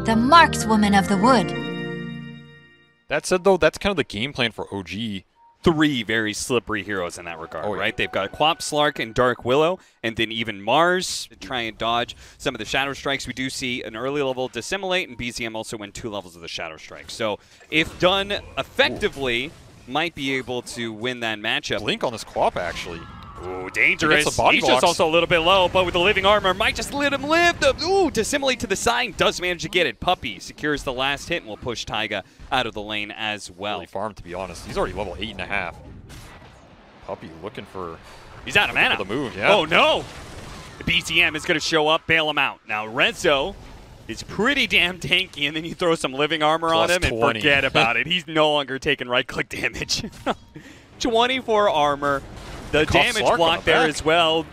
the markswoman of the wood. That said, though, that's kind of the game plan for OG. Three very slippery heroes in that regard, right? They've got Quap, Slark, and Dark Willow, and then even Mars to try and dodge some of the Shadow Strikes. We do see an early level Dissimulate, and BZM also win 2 levels of the Shadow Strike. So if done effectively, might be able to win that matchup. Blink on this Quap, actually. Ooh, dangerous. He's just also a little bit low, but with the living armor, might just let him live. Dissimulate to the side, does manage to get it. Puppey secures the last hit and will push Taiga out of the lane as well. Really farmed, to be honest. He's already level 8.5. Puppey looking for... He's out of mana. The move, yeah. Oh, no. The BTM is going to show up, bail him out. Now, Rezo is pretty damn tanky, and then you throw some living armor on him and forget about it. He's no longer taking right-click damage. 24 armor. The damage block there as well.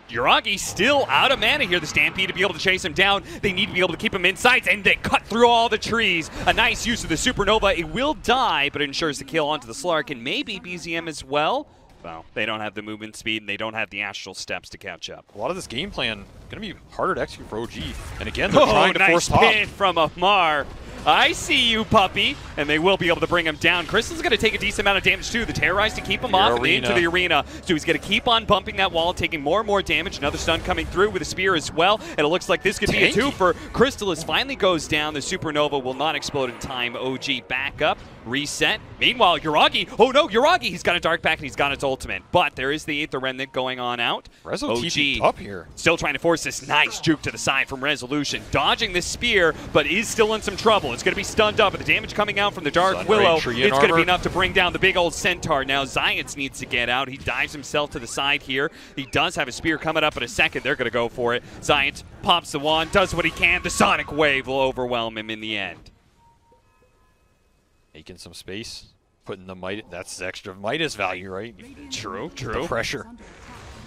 Yuragi still out of mana here. The Stampede to be able to chase him down. They need to be able to keep him inside, and they cut through all the trees. A nice use of the Supernova. It will die, but it ensures the kill onto the Slark, and maybe BZM as well. Well, they don't have the movement speed, and they don't have the astral steps to catch up. A lot of this game plan going to be harder to execute for OG. And again, they're trying to force top. Nice pin from Amar. I see you, Puppey, and they will be able to bring him down. Crystal's going to take a decent amount of damage, too. The Terrorize to keep him off and into the arena. So he's going to keep on bumping that wall, taking more and more damage. Another stun coming through with a spear as well. And it looks like this could be a 2 for Crystallis. Finally goes down. The Supernova will not explode in time. OG back up, reset. Meanwhile, Yuragi, oh no, Yuragi, he's got a Dark Pack and he's got its ultimate. But there is the Aether Remnant going on out. Rezo OG up here. Still trying to force this nice juke to the side from Resolution. Dodging this spear, but is still in some trouble. It's going to be stunned up. But the damage coming out from the Dark Willow, it's going to be enough to bring down the big old Centaur. Now Zayats needs to get out. He dives himself to the side here. He does have a spear coming up in a second. They're going to go for it. Zayats pops the wand, does what he can. The Sonic Wave will overwhelm him in the end. Making some space, putting the Midas, that's extra Midas value, right? True. The pressure.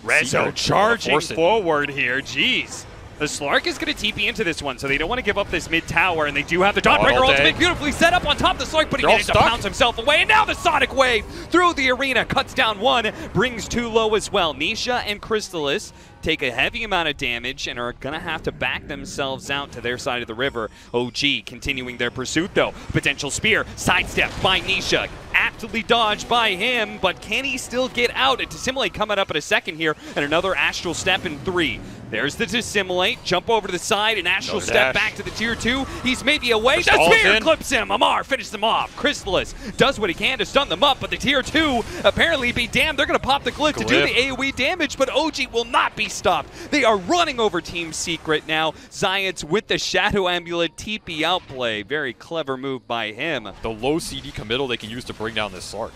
Rezo charging forward here. Jeez. The Slark is going to TP into this one, so they don't want to give up this mid-tower, and they do have the Dawnbreaker ultimate beautifully set up on top of the Slark, but he managed to pounce himself away, and now the Sonic Wave through the arena, cuts down 1, brings 2 low as well. Nisha and Crystallis take a heavy amount of damage and are going to have to back themselves out to their side of the river. OG continuing their pursuit, though. Potential spear, sidestep by Nisha. Aptly dodged by him, but can he still get out? A Dissimulate coming up in a second here, and another Astral Step in 3. There's the Dissimulate, jump over to the side, and Astral Step back to the tier 2. He's maybe away. The spear clips him. Amar finishes them off. Crystallis does what he can to stun them up, but the tier 2, apparently be damned, they're going to pop the glyph to do the AoE damage, but OG will not be stopped. They are running over Team Secret now. Zayats with the Shadow Amulet TP outplay. Very clever move by him. The low CD committal they can use to bring down this Slark.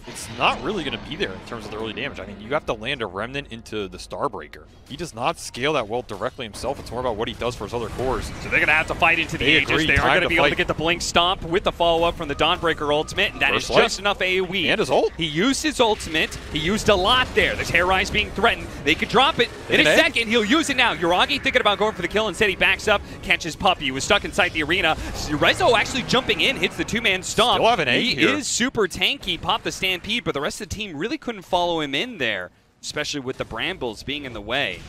It's not really going to be there in terms of the early damage. I mean, you have to land a Remnant into the Starbreaker. He does not scale that well directly himself. It's more about what he does for his other cores. So they're going to have to fight into the Aegis. They are going to be able to get the Blink Stomp with the follow-up from the Dawnbreaker ultimate, and that is just enough AoE. And his ult. He used his ultimate. He used a lot there. The Terrorize being threatened. They could drop it in a second. He'll use it now. Yuragi thinking about going for the kill. Instead, he backs up, catches Puppey. He was stuck inside the arena. Rezo actually jumping in, hits the 2-man stomp. Still have an egg here. He is super tanky. Popped the Stampede, but the rest of the team really couldn't follow him in there, especially with the Brambles being in the way.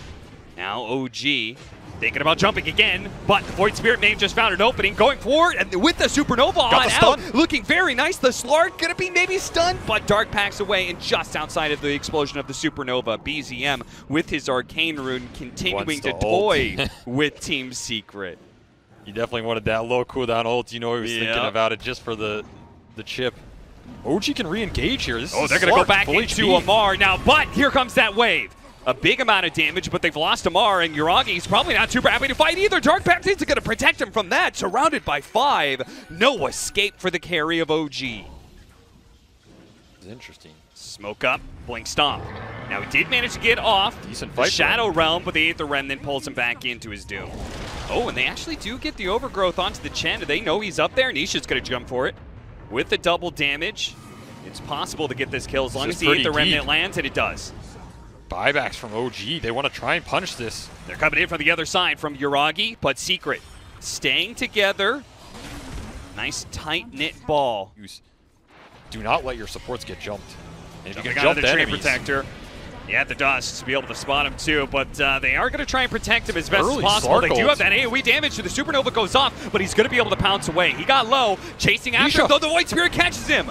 Now OG thinking about jumping again, but the Void Spirit may have just found an opening, going forward, and with the Supernova on out, looking very nice. The Slark gonna be maybe stunned, but Dark Packs away, and just outside of the explosion of the Supernova, BZM with his Arcane Rune continuing to toy with Team Secret. He definitely wanted that low cooldown ult. You know he was thinking about it just for the chip. OG can re-engage here. They're going to go back into Amar now, but here comes that wave. A big amount of damage, but they've lost Amar, and Yuragi's probably not super happy to fight either. Dark Pact is going to protect him from that. Surrounded by 5. No escape for the carry of OG. It's interesting. Smoke up, Blink Stomp. Now he did manage to get off the Shadow Realm, but the Aether Remnant pulls him back into his doom. Oh, and they actually do get the Overgrowth onto the Chen. They know he's up there. Nisha's going to jump for it. With the double damage, it's possible to get this kill as long as the Aether Remnant lands, and it does. Buybacks from OG. They want to try and punish this. They're coming in from the other side from Yuragi, but Secret staying together. Nice tight-knit ball. Do not let your supports get jumped. And if you can jump the the Tree enemies, Protector. Yeah, the dust to be able to spot him too, but they are going to try and protect him as best as possible. They do have that AoE damage to the Supernova goes off, but he's going to be able to pounce away. He got low, chasing after him, though the Void Spirit catches him.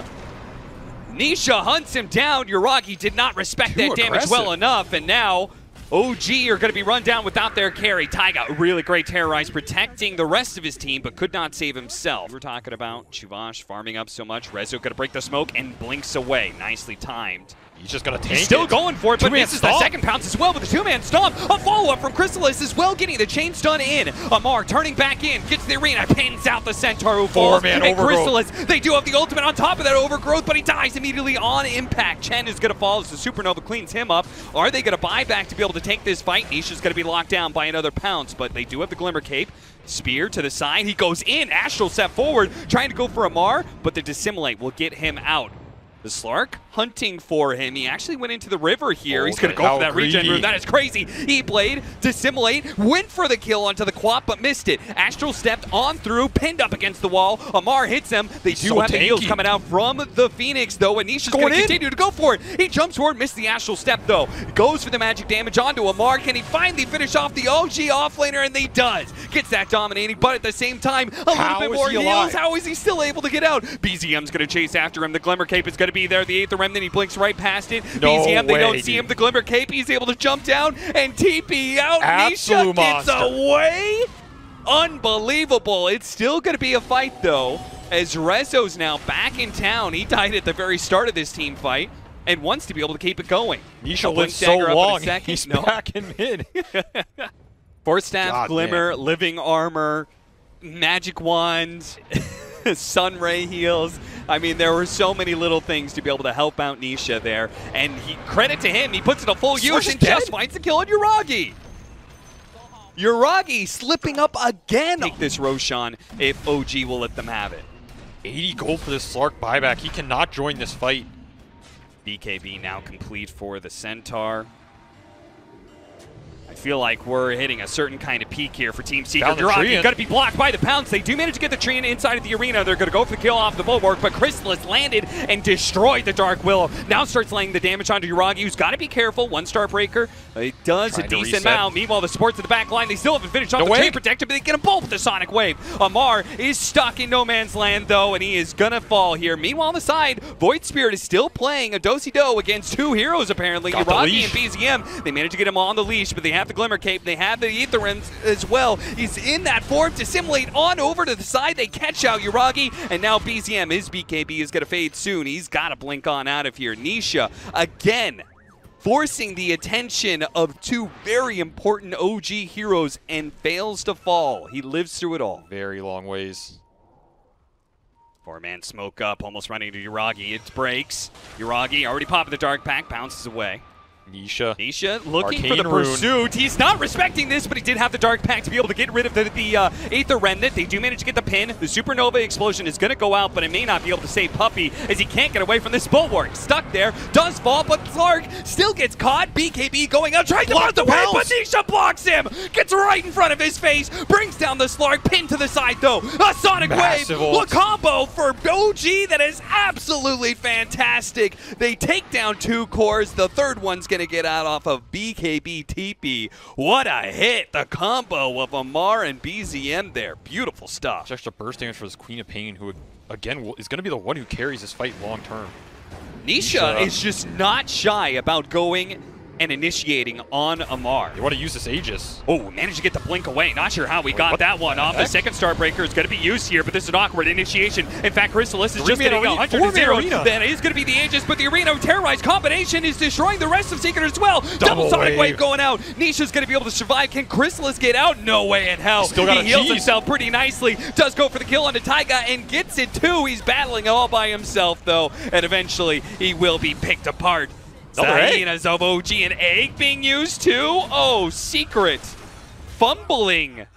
Nisha hunts him down. Yuragi did not respect that damage well enough, and now OG are going to be run down without their carry. Taiga, really great terrorize, protecting the rest of his team, but could not save himself. We're talking about Chuvash farming up so much. Rezo going to break the smoke and blinks away. Nicely timed. He's just going to take He's still going for it, but misses the second stomp. pounce as well with the two-man stomp. A follow-up from Chrysalis as well, getting the chain stun in. Amar turning back in, gets the arena, pins out the Centaur who falls. Four-man and overgrowth. Chrysalis, they do have the ultimate on top of that overgrowth, but he dies immediately on impact. Chen is going to fall as the Supernova cleans him up. Are they going to buy back to be able to take this fight? Nisha's going to be locked down by another pounce, but they do have the Glimmer Cape. Spear to the side, he goes in. Astral step forward, trying to go for Amar, but the Dissimulate will get him out. The Slark hunting for him. He actually went into the river here. He's going to go for that regen room. That is crazy. E-Blade, Dissimulate, went for the kill onto the Quap, but missed it. Astral stepped on through, pinned up against the wall. Amar hits him. They do have the heals coming out from the Phoenix, though, and Nisha's going to continue to go for it. He jumps forward, missed the Astral step, though. Goes for the magic damage onto Amar. Can he finally finish off the OG offlaner? And he does. Gets that dominating, but at the same time, a little bit more heals. How is he still able to get out? BZM's going to chase after him. The Glimmer Cape is going to be there. The Aether Remnant, he blinks right past it. BZM, they don't see him. The Glimmer Cape, he's able to jump down and TP out. Nisha gets away. Unbelievable. It's still going to be a fight, though, as Rezo's now back in town. He died at the very start of this team fight and wants to be able to keep it going. Nisha lives so long, he's back in mid. Force Staff, Glimmer, Living Armor, Magic Wand, Sun Ray heals. I mean, there were so many little things to be able to help out Nisha there. And credit to him, he puts it a full use and just finds the kill on Yuragi. Yuragi slipping up again. Take this Roshan if OG will let them have it. 80 gold for this Slark buyback. He cannot join this fight. BKB now complete for the Centaur. I feel like we're hitting a certain kind of peak here for Team Secret. Yuragi going to be blocked by the pounce. They do manage to get the tree inside of the arena. They're going to go for the kill off the bulwark, but Chrysalis landed and destroyed the Dark Willow. Now starts laying the damage onto Yuragi, who's got to be careful. One star breaker. It does a decent amount. Meanwhile, the supports at the back line, they still haven't finished off the tree protector, but they get them both with the Sonic Wave. Amar is stuck in no man's land, though, and he is going to fall here. Meanwhile, on the side, Void Spirit is still playing a do-si-do against two heroes, apparently. Yuragi and BZM. They managed to get him on the leash, but they have the Glimmer Cape. They have the Aether as well. He's in that form to simulate on over to the side. They catch out Yuragi, and now BZM, his BKB is going to fade soon. He's got to blink on out of here. Nisha, again, forcing the attention of two very important OG heroes and fails to fall. He lives through it all. Very long ways. Four-man smoke up, almost running to Yuragi. It breaks. Yuragi already popping the Dark Pack, bounces away. Nisha looking for the pursuit. He's not respecting this, but he did have the Dark Pack to be able to get rid of the Aether Remnant. They do manage to get the pin. The Supernova explosion is going to go out, but it may not be able to save Puppy as he can't get away from this bulwark. Stuck there, does fall, but Clark still gets caught. BKB going out, trying to block the way, but Nisha blocks him. Gets right in front of his face, brings down the Slark, pinned to the side though. A Sonic Wave, a combo for OG that is absolutely fantastic. They take down two cores. The third one's going to get out off of BKB TP. What a hit. The combo of Amar and BZM there. Beautiful stuff. Extra burst damage for this Queen of Pain, who, again, is going to be the one who carries this fight long term. Nisha is just not shy about going and initiating on Amar. You want to use this Aegis. Oh, managed to get the blink away. Not sure how we got that one off. The second star breaker is going to be used here, but this is an awkward initiation. In fact, Chrysalis is just getting 100 to 0. Then it is going to be the Aegis, but the Arena Terrorized combination is destroying the rest of Secret as well. Double Sonic Wave going out. Nisha's going to be able to survive. Can Chrysalis get out? No way in hell. He heals himself pretty nicely. Does go for the kill onto Taiga and gets it too. He's battling all by himself though, and eventually he will be picked apart. Hyenas of OG, and egg being used too? Oh, Secret. Fumbling.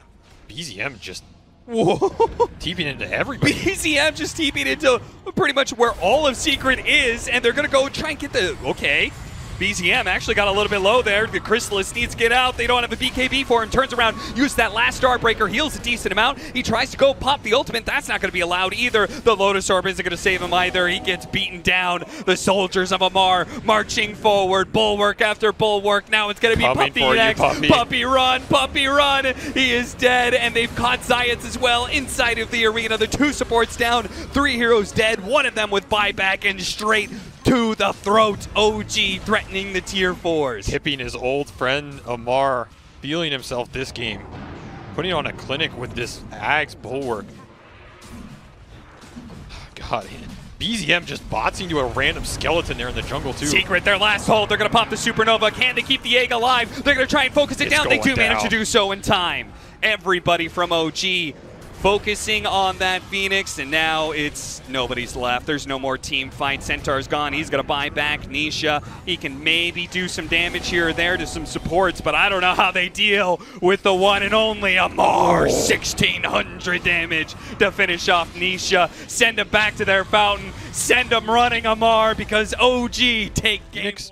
BZM just TP'ing into everybody. BZM just TP'ing into pretty much where all of Secret is, and they're going to go try and get the... Okay. BZM actually got a little bit low there. The Chrysalis needs to get out. They don't have a BKB for him. Turns around, uses that last Starbreaker, heals a decent amount. He tries to go pop the ultimate. That's not going to be allowed either. The Lotus Orb isn't going to save him either. He gets beaten down. The soldiers of Amar marching forward. Bulwark after bulwark. Now it's going to be Puppy next. Puppy run. Puppy run. He is dead. And they've caught Zayats as well inside of the arena. The 2 supports down. 3 heroes dead. 1 of them with buyback and straight to the throat. OG threatening the tier 4s. Tipping his old friend Amar, feeling himself this game. Putting on a clinic with this Ags Bulwark. God, BZM just bots into a random skeleton there in the jungle too. Secret, their last hold. They're going to pop the Supernova. Can they keep the egg alive? They're going to try and focus it down. They do manage to do so in time. Everybody from OG focusing on that Phoenix, and now it's nobody's left. There's no more team fight. Centaur's gone. He's going to buy back Nisha. He can maybe do some damage here or there to some supports, but I don't know how they deal with the one and only Amar. 1,600 damage to finish off Nisha. Send him back to their fountain. Send him running, Amar, because OG take Phoenix.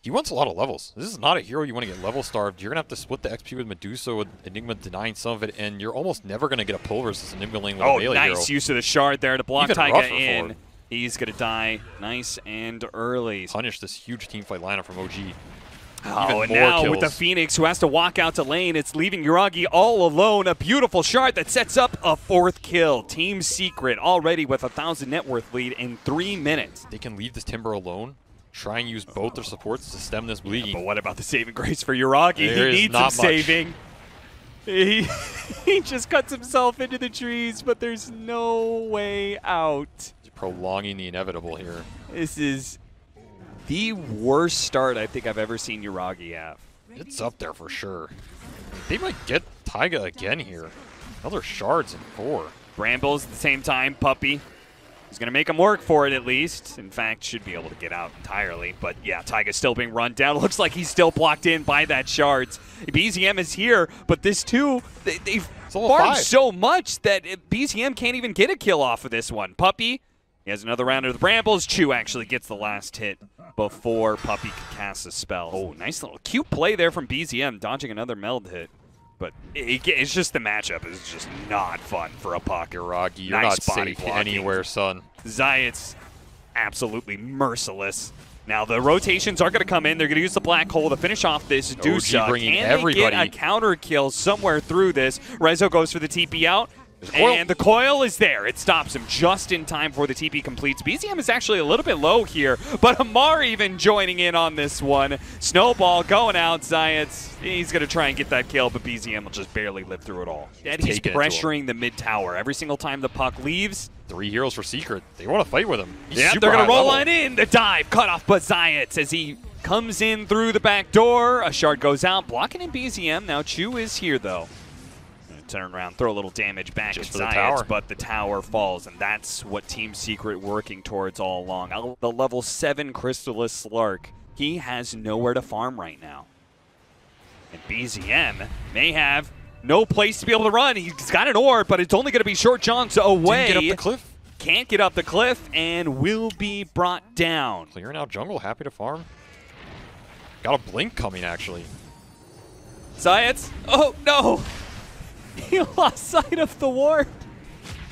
He wants a lot of levels. This is not a hero you want to get level starved. You're going to have to split the XP with Medusa, with Enigma denying some of it, and you're almost never going to get a pull versus Enigma lane with a melee hero. Nice use of the shard there to block Taiga in. He's going to die nice and early. Punish this huge teamfight lineup from OG. Oh, and now kills with the Phoenix who has to walk out to lane, it's leaving Yuragi all alone. A beautiful shard that sets up a 4th kill. Team Secret already with a 1,000 net worth lead in 3 minutes. They can leave this Timber alone. Try and use both their supports to stem this bleeding. Yeah, but what about the saving grace for Yuragi? He needs some saving. He just cuts himself into the trees, but there's no way out. He's prolonging the inevitable here. This is the worst start I think I've ever seen Yuragi have. It's up there for sure. They might get Taiga again here. Another shards in 4. Brambles at the same time, Puppy. He's going to make him work for it at least. In fact, should be able to get out entirely. But yeah, Taiga's still being run down. Looks like he's still blocked in by that shards. BZM is here, but this too, they've farmed so much that BZM can't even get a kill off of this one. Puppy, he has another round of the Brambles. Chu actually gets the last hit before Puppy can cast a spell. Oh, nice little cute play there from BZM, dodging another meld hit. But it's just the matchup is just not fun for a puck. Yuragi, you're not safe anywhere, son. Zayat's absolutely merciless. Now the rotations are going to come in. They're going to use the black hole to finish off this Dusa. Can they get a counter kill somewhere through this? Rezo goes for the TP out. And the coil is there. It stops him just in time before the TP completes. BZM is actually a little bit low here, but Amar even joining in on this one. Snowball going out. Zayats, he's going to try and get that kill, but BZM will just barely live through it all. He's pressuring the mid tower. Every single time the puck leaves. 3 heroes for Secret. They want to fight with him. Yeah, they're going to roll on in. The dive cut off, but Zayats as he comes in through the back door. A shard goes out, blocking in BZM. Now Chu is here, though. Turn around, throw a little damage back at Zayats, but the tower falls, and that's what Team Secret working towards all along. The level 7 Chrysalis Slark, he has nowhere to farm right now. And BZM may have no place to be able to run. He's got an orb, but it's only going to be short jaunt's away. Didn't get up the cliff. Can't get up the cliff, and will be brought down. Clearing out jungle, happy to farm. Got a blink coming, actually. Zayats, oh no! He lost sight of the ward.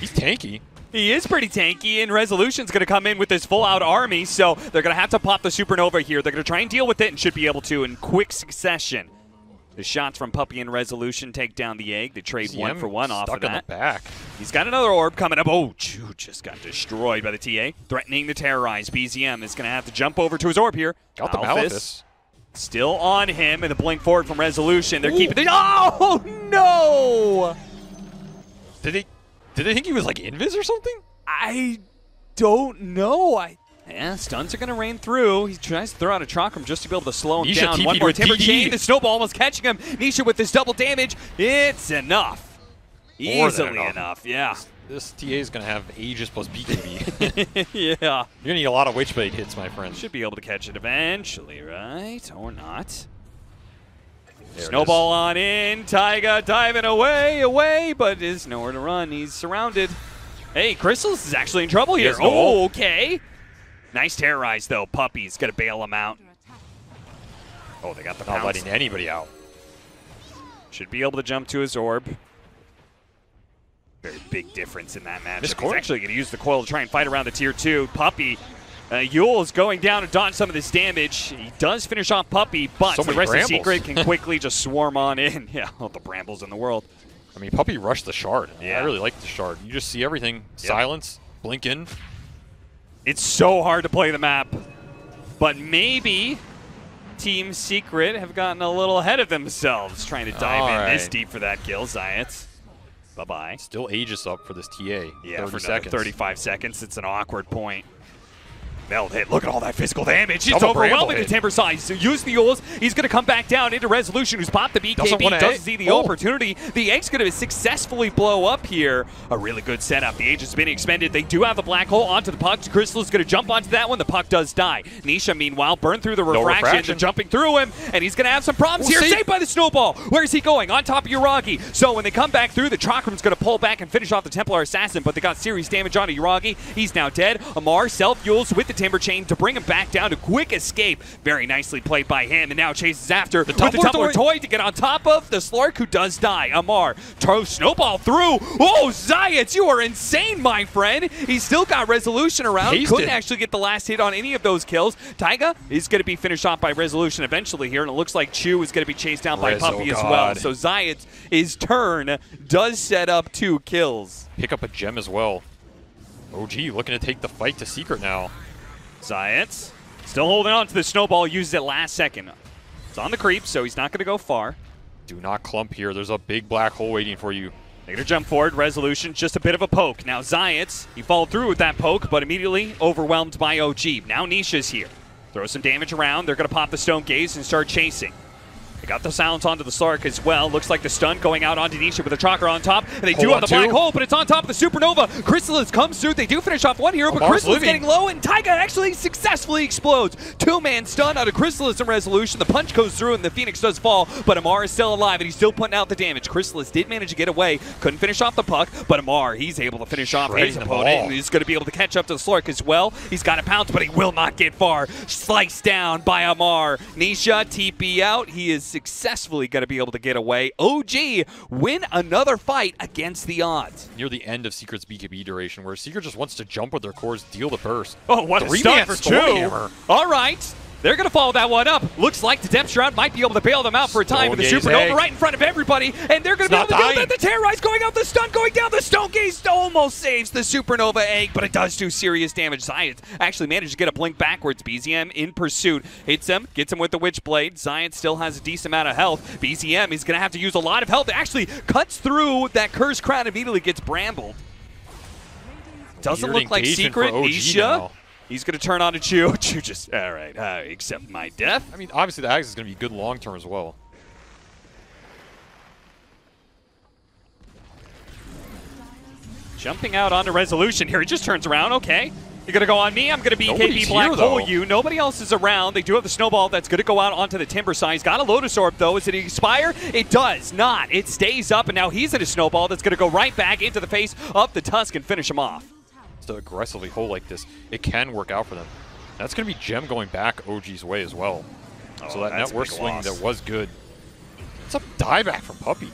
He's tanky. He is pretty tanky, and Resolution's going to come in with this full-out army, so they're going to have to pop the Supernova here. They're going to try and deal with it and should be able to in quick succession. The shots from Puppy and Resolution take down the egg. They trade 1 for 1 off of that. In the back. He's got another orb coming up. Oh, Chu just got destroyed by the TA. Threatening to terrorize. BZM is going to have to jump over to his orb here. Got the Malithus. Still on him, and the blink forward from Resolution. They're keeping the— oh, no! Did they think he was like invis or something? I don't know. Yeah, stuns are going to rain through. He tries to throw out a Chakram just to be able to slow him down. One more Timber Chain. The Snowball almost catching him. Nisha with this double damage. It's enough. Easily enough, yeah. This TA is going to have Aegis plus BKB. Yeah. You're going to need a lot of Witchblade hits, my friend. Should be able to catch it eventually, right? Or not. Snowball on in. Taiga diving away, but is nowhere to run. He's surrounded. Hey, Chrysalis is actually in trouble here. Oh, okay. Nice terrorize, though. Puppy's going to bail him out. Oh, they got the Not pounce. letting anybody out. Should be able to jump to his orb. Very big difference in that matchup. He's actually going to use the coil to try and fight around the tier 2. Puppey. Yule is going down to dodge some of this damage. He does finish off Puppey, but the rest of Secret can quickly just swarm on in. Yeah, all the brambles in the world. I mean, Puppey rushed the shard. Yeah. I really like the shard. You just see everything. Silence, blink in. It's so hard to play the map. But maybe Team Secret have gotten a little ahead of themselves trying to dive in this deep for that kill. Zayat. Bye-bye. Still Aegis up for this TA. Yeah, 30 for seconds. 35 seconds. It's an awkward point. Meld hit. Look at all that physical damage. It's Double overwhelming the Timber size. So use the Yules. He's going to come back down into Resolution, who's popped the BKB. Doesn't see the opportunity. The Egg's going to successfully blow up here. A really good setup. The Age has been expended. They do have the black hole onto the puck. Crystal is going to jump onto that one. The puck does die. Nisha, meanwhile, burned through the refraction. They're jumping through him, and he's going to have some problems here. Saved by the snowball. Where is he going? On top of Yuragi. So when they come back through, the Chakram's going to pull back and finish off the Templar Assassin, but they got serious damage onto Yuragi. He's now dead. Amar self-Yules with the Timber Chain to bring him back down to quick escape. Very nicely played by him, and now chases after with the Tumbler Toy to get on top of the Slark, who does die. Amar throws Snowball through. Oh, Zayat, you are insane, my friend. He's still got Resolution around. Couldn't actually get the last hit on any of those kills. Taiga is going to be finished off by Resolution eventually here, and it looks like Chu is going to be chased down by Puppey as well. So Zayat's turn does set up 2 kills. Pick up a gem as well. OG looking to take the fight to Secret now. Zayat still holding on to the snowball, uses it last second. It's on the creep, so he's not going to go far. Do not clump here. There's a big black hole waiting for you. They're going to jump forward. Resolution, just a bit of a poke. Now Zayat, he followed through with that poke, but immediately overwhelmed by OG. Now Nisha's here. Throw some damage around. They're going to pop the Stone Gaze and start chasing. They got the silence onto the Slark as well. Looks like the stun going out onto Nisha with a Chakra on top. And they do have the black hole, but it's on top of the Supernova. Chrysalis comes through. They do finish off one hero, but Chrysalis getting low, and Taiga actually successfully explodes. 2-man stun out of Chrysalis and Resolution. The punch goes through, and the Phoenix does fall, but Amar is still alive, and he's still putting out the damage. Chrysalis did manage to get away. Couldn't finish off the puck, but Amar, he's able to finish off his opponent, and he's going to be able to catch up to the Slark as well. He's got a pounce, but he will not get far. Sliced down by Amar. Nisha, TP out. He is successfully going to be able to get away. OG win another fight against the odds. Near the end of Secret's BKB duration, where Secret just wants to jump with their cores, deal the burst. Oh, what a stun for 2. All right. They're going to follow that one up. Looks like the Depth Shroud might be able to bail them out for a time, but the Supernova right in front of everybody, and they're going to be able to do that. The Terrorize going out, the stun going down, the Stone Gaze almost saves the Supernova Egg, but it does do serious damage. Zayat actually managed to get a blink backwards. BZM in pursuit. Hits him, gets him with the Witchblade. Zayat still has a decent amount of health. BZM is going to have to use a lot of health. It actually cuts through that Cursed Crown, immediately gets brambled. Doesn't look like Secret. Nisha. He's going to turn on to Chu. Chu just, all right, accept my death. I mean, obviously the Axe is going to be good long-term as well. Jumping out onto Resolution here. He just turns around. Okay. You're going to go on me. I'm going to BKB Black Hole you. Nobody else is around. They do have the Snowball that's going to go out onto the Timber Side. He's got a Lotus Orb, though. Is it expire? It does not. It stays up, and now he's at a Snowball that's going to go right back into the face of the Tusk and finish him off. To aggressively hold like this, it can work out for them. That's going to be Gem going back OG's way as well. So that network swing that was good. It's a dieback from Puppey.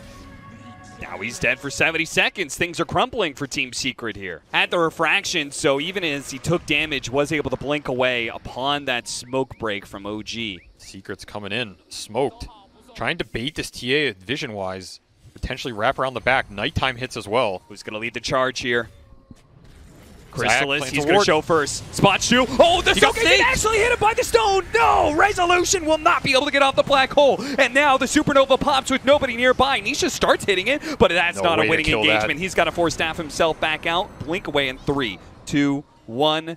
Now he's dead for 70 seconds. Things are crumbling for Team Secret here. Had the refraction, so even as he took damage, was able to blink away upon that smoke break from OG. Secret's coming in, smoked. Trying to bait this TA vision-wise. Potentially wrap around the back. Nighttime hits as well. Who's going to lead the charge here? Chrysalis, he's going to show first. Spot Chu. Oh, the Stone Gaze actually hit him by the stone. No, Resolution will not be able to get off the black hole. And now the Supernova pops with nobody nearby. Nisha starts hitting it, but that's not a winning engagement. He's got to force staff himself back out. Blink away in 3, 2, 1.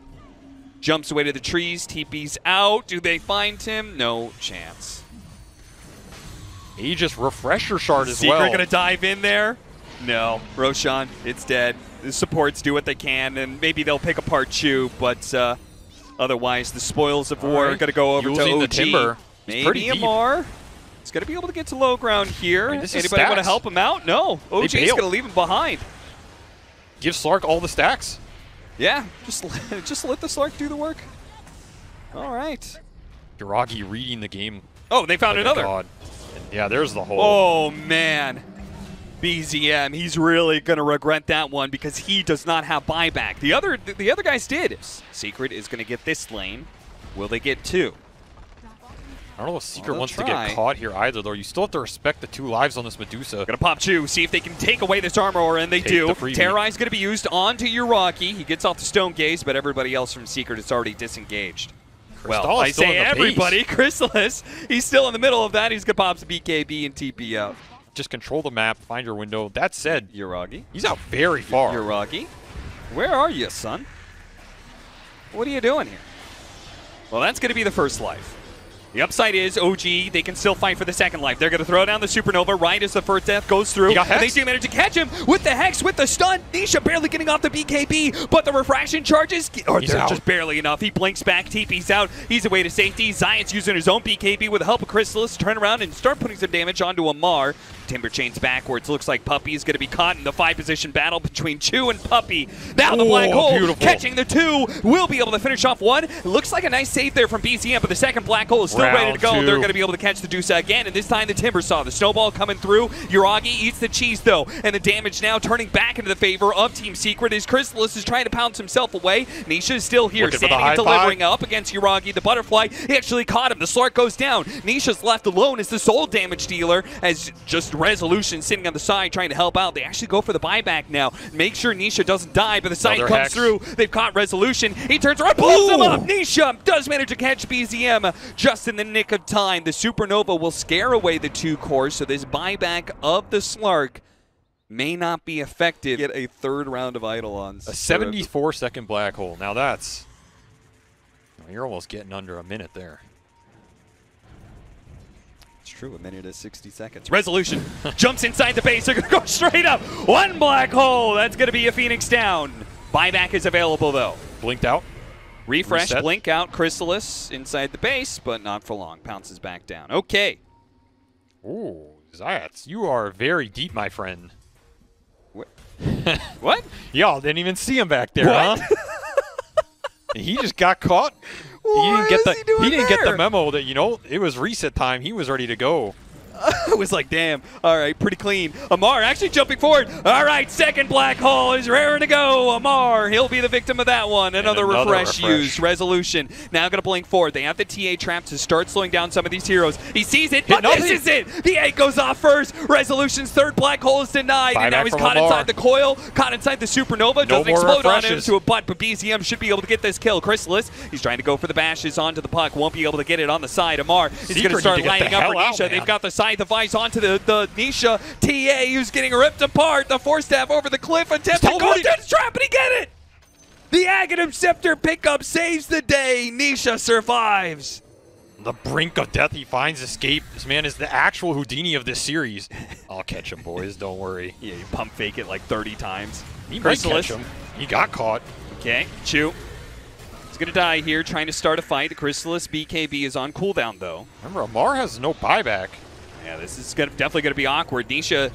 Jumps away to the trees. TP's out. Do they find him? No chance. Aegis Refresher Shard as well. Secret going to dive in there? No. Roshan, it's dead. The supports do what they can, and maybe they'll pick apart Chu, but otherwise the spoils of war are going to go over to OG. The timber. Maybe Amar. He's going to be able to get to low ground here. I mean, anybody want to help him out? No. OG's going to leave him behind. Give Slark all the stacks. Yeah, just let the Slark do the work. All right. Yuragi reading the game Oh, they found another. God. Yeah, there's the hole. Oh, man. BZM, he's really going to regret that one because he does not have buyback. The other guys did. Secret is going to get this lane. Will they get 2? I don't know if Secret wants to get caught here either, though. You still have to respect the 2 lives on this Medusa. Gonna pop Chu, see if they can take away this armor ore, and they do. Terrorize gonna be used onto Uraki. He gets off the stone gaze, but everybody else from Secret is already disengaged. Well, I say everybody. Chrysalis, he's still in the middle of that. He's gonna pop some BKB and TP out. Just control the map, find your window. That said, Uragi. He's out very far. Uragi, where are you, son? What are you doing here? Well, that's gonna be the first life. The upside is OG, they can still fight for the second life. They're going to throw down the Supernova right as the first death goes through. And they do manage to catch him with the Hex, with the stun. Nisha barely getting off the BKB, but the refraction charges, they're just barely enough. He blinks back, TP's out. He's away to safety. Zion's using his own BKB with the help of Chrysalis to turn around and start putting some damage onto Amar. Timber chains backwards. Looks like Puppey is going to be caught in the 5-position battle between Chu and Puppey. Now the black hole catching the 2. Will be able to finish off 1. It looks like a nice save there from BZM, but the second black hole is still ready to go. They're going to be able to catch the Dusa again, and this time the Timber saw the snowball coming through. Uragi eats the cheese, though, and the damage now turning back into the favor of Team Secret as Chrysalis is trying to pounce himself away. Nisha is still here, standing and delivering up against Uragi. The butterfly, he actually caught him. The Slark goes down. Nisha's left alone as the sole damage dealer, as just Resolution sitting on the side trying to help out. They actually go for the buyback now. Make sure Nisha doesn't die, but the side comes through. They've caught Resolution. He turns around, blows him up. Nisha does manage to catch BZM just in the nick of time. The Supernova will scare away the 2 cores, so this buyback of the Slark may not be effective. Get a 3rd round of Eidolons. A 74-second black hole. Now that's... You're almost getting under a minute there. True, a minute is 60 seconds. Resolution jumps inside the base. They're going to go straight up. 1 black hole. That's going to be a Phoenix down. Buyback is available, though. Blinked out. Refresh, blink out. Chrysalis inside the base, but not for long. Pounces back down. Okay. Ooh, Zayats, you are very deep, my friend. What? What? Y'all didn't even see him back there, huh? He just got caught. He didn't get the memo that, you know, it was reset time. He was ready to go. I was like, damn. All right, pretty clean. Amar actually jumping forward. All right, second black hole is raring to go. Amar, he'll be the victim of that one. Another refresh used. Resolution now going to blink forward. They have the TA trap to start slowing down some of these heroes. He sees it, but this is it. The 8 goes off first. Resolution's 3rd black hole is denied, and now he's caught inside the coil, caught inside the Supernova. Doesn't explode on him to a butt, but BZM should be able to get this kill. Chrysalis, he's trying to go for the bashes onto the puck. Won't be able to get it on the side. Amar is going to start lining up for Nisha. They've got the side of Vice onto the Nisha. TA who's getting ripped apart. The 4-staff over the cliff. Attempting goes down the trap, and he get it! The Aghanim Scepter pickup saves the day. Nisha survives. The brink of death, he finds escape. This man is the actual Houdini of this series. I'll catch him, boys. Don't worry. Yeah, you pump fake it like 30 times. He might catch him. He got caught. Okay, Chu. He's going to die here, trying to start a fight. The Chrysalis BKB is on cooldown, though. Remember, Amar has no buyback. Yeah, this is definitely going to be awkward. Nisha,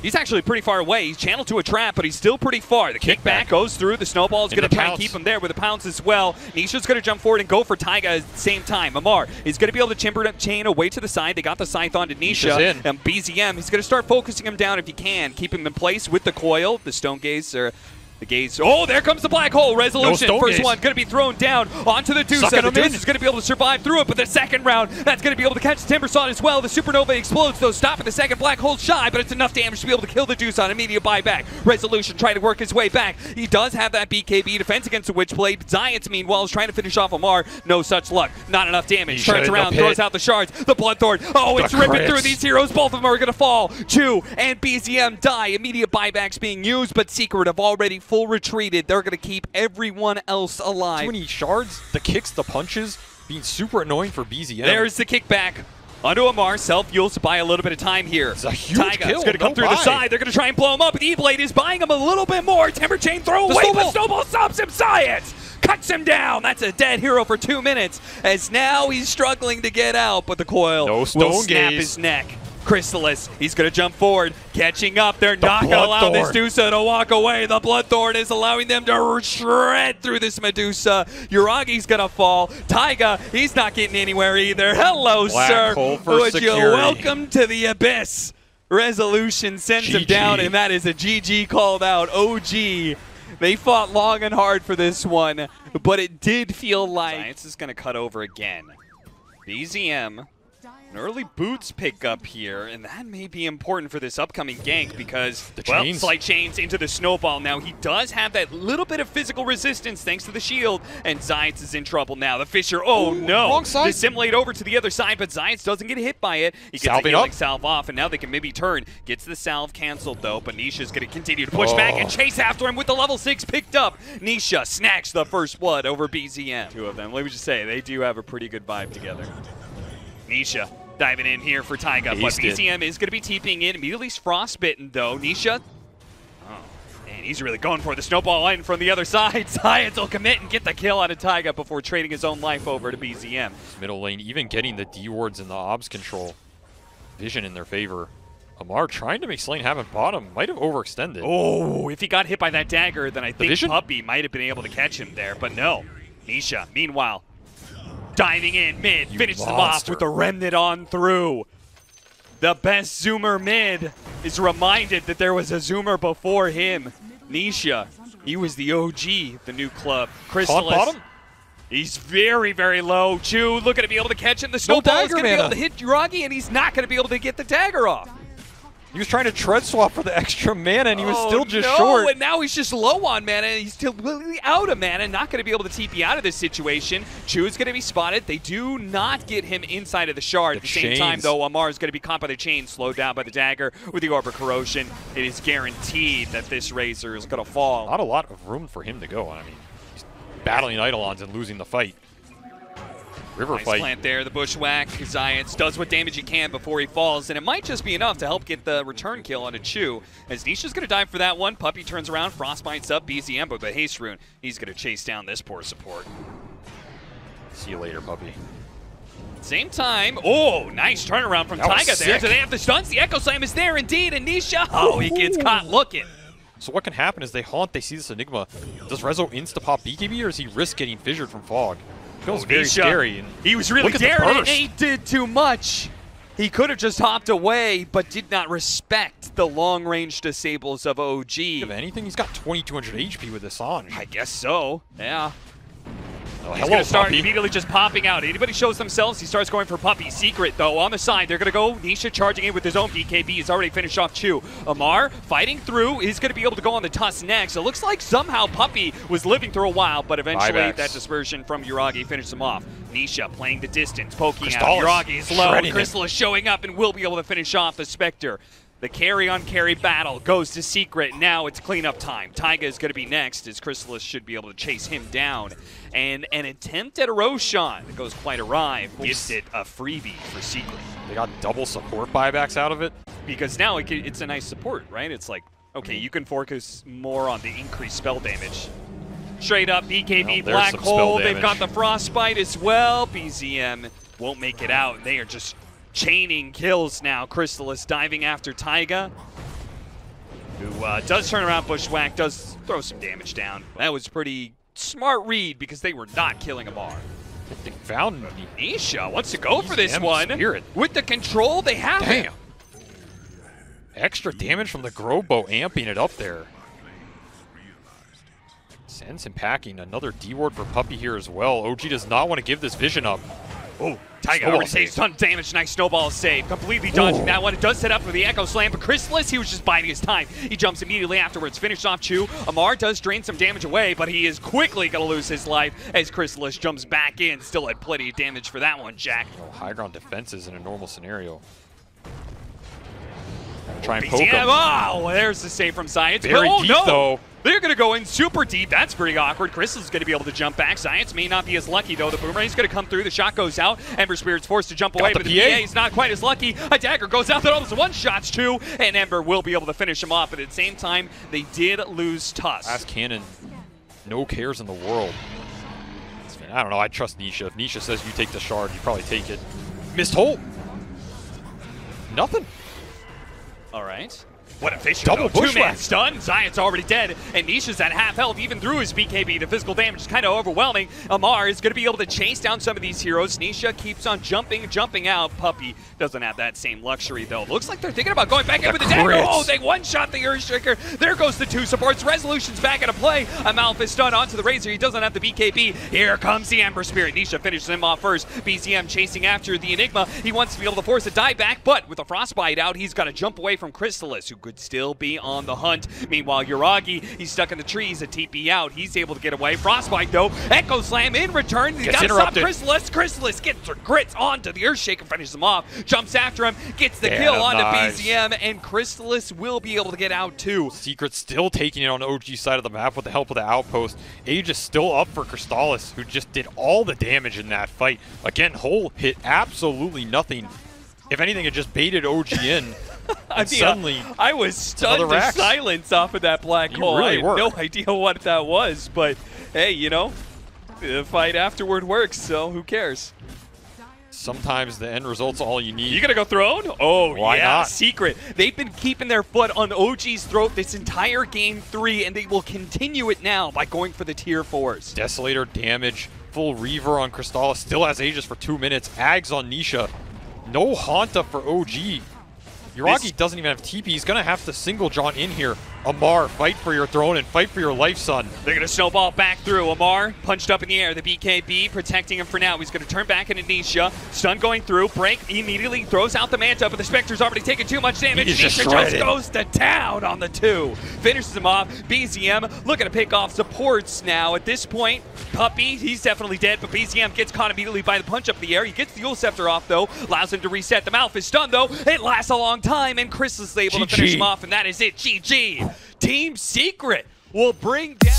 he's actually pretty far away. He's channeled to a trap, but he's still pretty far. The kickback goes through. The snowball is going to try and keep him there with a pounce as well. Nisha's going to jump forward and go for Taiga at the same time. Amar is going to be able to timber chain away to the side. They got the scythe onto Nisha. And BZM, he's going to start focusing him down if he can. Keep him in place with the coil. The stone gaze are... The gaze. Oh, there comes the black hole. Resolution. No First one going to be thrown down onto the Dusa. The Dusa is going to be able to survive through it, but the second round, that's going to be able to catch the Timbersaw as well. The Supernova explodes, though, stopping the second black hole shy, but it's enough damage to be able to kill the Dusa on immediate buyback. Resolution trying to work his way back. He does have that BKB defense against the Witchblade. Zayats, meanwhile, is trying to finish off Amar. No such luck. Not enough damage. Turns around, throws out the shards. The Bloodthorn. Oh, it's ripping through these heroes. Both of them are going to fall. Chu and BZM die. Immediate buybacks being used, but Secret have already full retreated. They're going to keep everyone else alive. Too many shards, the kicks, the punches, being super annoying for BZM. There's the kickback onto Amar. Self-fuels to buy a little bit of time here. It's a huge Taiga kill. is going to come through the side. They're going to try and blow him up. The E-Blade is buying him a little bit more. Timber Chain throw away, but Snowball stops him. Science cuts him down. That's a dead hero for 2 minutes, as now he's struggling to get out, but the coil will snap his neck. Chrysalis, he's going to jump forward, catching up. They're not going to allow this Medusa to walk away. The Bloodthorn is allowing them to shred through this Medusa. Uragi's going to fall. Taiga, he's not getting anywhere either. Hello, Black sir. hole for Would security. you welcome to the abyss? Resolution sends him down, and that is a GG called out. OG. They fought long and hard for this one, but it did feel like... Science is going to cut over again. BZM. An early boots pick up here, and that may be important for this upcoming gank because, well, slight chains into the snowball. Now, he does have that little bit of physical resistance thanks to the shield, and Zayats is in trouble now. The Fisher, oh no, wrong side. Dissimulate over to the other side, but Zayats doesn't get hit by it. He gets a healing salve off, and now they can maybe turn. Gets the salve canceled, though, but Nisha's going to continue to push back and chase after him with the level 6 picked up. Nisha snacks the first blood over BZM. Two of them, let me just say, they do have a pretty good vibe together. Nisha diving in here for Taiga, but BZM is going to be TPing in. Immediately frostbitten, though. Nisha, and he's really going for the snowball line from the other side. Zayats will commit and get the kill out of Taiga before trading his own life over to BZM. Middle lane, even getting the D wards and the obs control. Vision in their favor. Amar trying to make Slane happen bottom. Might have overextended. Oh, if he got hit by that dagger, then I think Puppey might have been able to catch him there, but no. Nisha, meanwhile, diving in mid, finishes him off with the remnant on through. The best zoomer mid is reminded that there was a zoomer before him. Nisha, he was the OG of the new club. Chrysalis, he's very, very low. Chu looking to be able to catch him. The snowball is going to be able to hit Uragi, and he's not going to be able to get the dagger off. He was trying to tread swap for the extra mana, and he was still just short. And now he's just low on mana, and he's still really out of mana, not going to be able to TP out of this situation. Chu is going to be spotted. They do not get him inside of the shard. At the same time, though, Amar is going to be caught by the chain, slowed down by the dagger with the Orb of Corrosion. It is guaranteed that this Razor is going to fall. Not a lot of room for him to go. I mean, he's battling Eidolons and losing the fight. River nice fight. Plant there, the bushwhack. Zayats does what damage he can before he falls, and it might just be enough to help get the return kill on a Chu. As Nisha's going to dive for that one, Puppey turns around, Frostbite's up, BZM, but the Haste Rune, he's going to chase down this poor support. See you later, Puppey. Same time, oh, nice turnaround from Taiga there. So they have the stuns, the Echo Slam is there indeed, and Nisha, oh, he gets caught looking. So what can happen is they haunt, they see this Enigma. Does Rezo insta-pop BKB, or does he risk getting fissured from Fog? Feels very scary. And he was really daring, and he did too much. He could have just hopped away, but did not respect the long-range disables of OG. If anything, he's got 2,200 HP with this on. I guess so, yeah. Oh, he's going to start immediately just popping out. Anybody shows themselves, he starts going for Puppey. Secret, though, on the side. They're going to go Nisha charging in with his own BKB. He's already finished off Chu. Amar fighting through. He's going to be able to go on the Tusk next. It looks like somehow Puppey was living through a while, but eventually that dispersion from Uragi finished him off. Nisha playing the distance, poking out. Uragi is low. Chrysalis showing up and will be able to finish off the Spectre. The carry-on-carry battle goes to Secret. Now it's cleanup time. Taiga is going to be next, as Chrysalis should be able to chase him down. And an attempt at a Roshan that goes quite awry gives it a freebie for Secret. They got double support buybacks out of it. Because now it's a nice support, right? It's like, okay, you can focus more on the increased spell damage. Straight up, BKB, Black Hole. They've got the Frostbite as well. BZM won't make it out. They are just chaining kills now. Chrysalis diving after Taiga, who does turn around, bushwhack, does throw some damage down. That was pretty smart read because they were not killing Amar. They found Nisha wants to go for this one. With the control, they have it. Extra damage from the Grove Bow amping it up there. Sends him packing. Another D-ward for Puppey here as well. OG does not want to give this vision up. Oh, Taiga already saves ton of damage. Nice snowball save. Completely dodging that one. It does set up for the Echo Slam, but Chrysalis, he was just biding his time. He jumps immediately afterwards. Finished off Chu. Amar does drain some damage away, but he is quickly going to lose his life as Chrysalis jumps back in. Still had plenty of damage for that one, Jack. High ground defenses in a normal scenario. Try and poke him. Oh, there's the save from Zayats. Very deep, though. They're going to go in super deep. That's pretty awkward. Chris is going to be able to jump back. Zayats may not be as lucky, though. The boomerang's going to come through. The shot goes out. Ember Spirit's forced to jump away, but the PA is not quite as lucky. A dagger goes out. That almost one-shots too, and Ember will be able to finish him off. But at the same time, they did lose Tusk. Last cannon, no cares in the world. I don't know. I trust Nisha. If Nisha says you take the shard, you probably take it. Missed hole. Nothing. All right. What a fish. Double two-man stun. Zion's already dead, and Nisha's at half health even through his BKB. The physical damage is kind of overwhelming. Amar is going to be able to chase down some of these heroes. Nisha keeps on jumping out. Puppey doesn't have that same luxury, though. Looks like they're thinking about going back in with the dagger. Oh, they one-shot the Earthshaker. There goes the two supports. Resolution's back into play. Amalphus stun onto the Razor. He doesn't have the BKB. Here comes the Ember Spirit. Nisha finishes him off first. BZM chasing after the Enigma. He wants to be able to force a dive back, but with a Frostbite out, he's got to jump away from Crystallis, who could still be on the hunt. Meanwhile, Yuragi, he's stuck in the trees, a TP out. He's able to get away. Frostbite, though. Echo Slam in return. He got to stop Crystallis. Crystallis gets her grits onto the Earthshaker, finishes him off. Jumps after him, gets the kill onto BZM, and Crystallis will be able to get out too. Secret still taking it on OG's side of the map with the help of the outpost. Age is still up for Crystallis, who just did all the damage in that fight. Again, Hole hit absolutely nothing. If anything, it just baited OG in. Suddenly, I was stunned to silence off of that black hole. Really I had no idea what that was, but hey, you know, the fight afterward works, so who cares? Sometimes the end result's all you need. You gonna go throne? Oh, why not? Secret. They've been keeping their foot on OG's throat this entire game 3, and they will continue it now by going for the tier 4s. Desolator damage, full Reaver on Crystallis, still has Aegis for 2 minutes. Ags on Nisha. No Hanta for OG. Yuragi doesn't even have TP. He's going to have to single John in here. Amar, fight for your throne and fight for your life, son. They're going to snowball back through. Amar punched up in the air. The BKB protecting him for now. He's going to turn back into Nisha. Stun going through. Break immediately throws out the Manta, but the Spectre's already taken too much damage. Nisha just goes to town on the 2. Finishes him off. BZM looking to pick off supports now. At this point, Puppey, he's definitely dead, but BZM gets caught immediately by the punch up in the air. He gets the Yule Scepter off, though. Allows him to reset. The mouth is stunned, though. It lasts a long time, and Chris is able to finish him off, and that is it. GG. Team Secret will bring down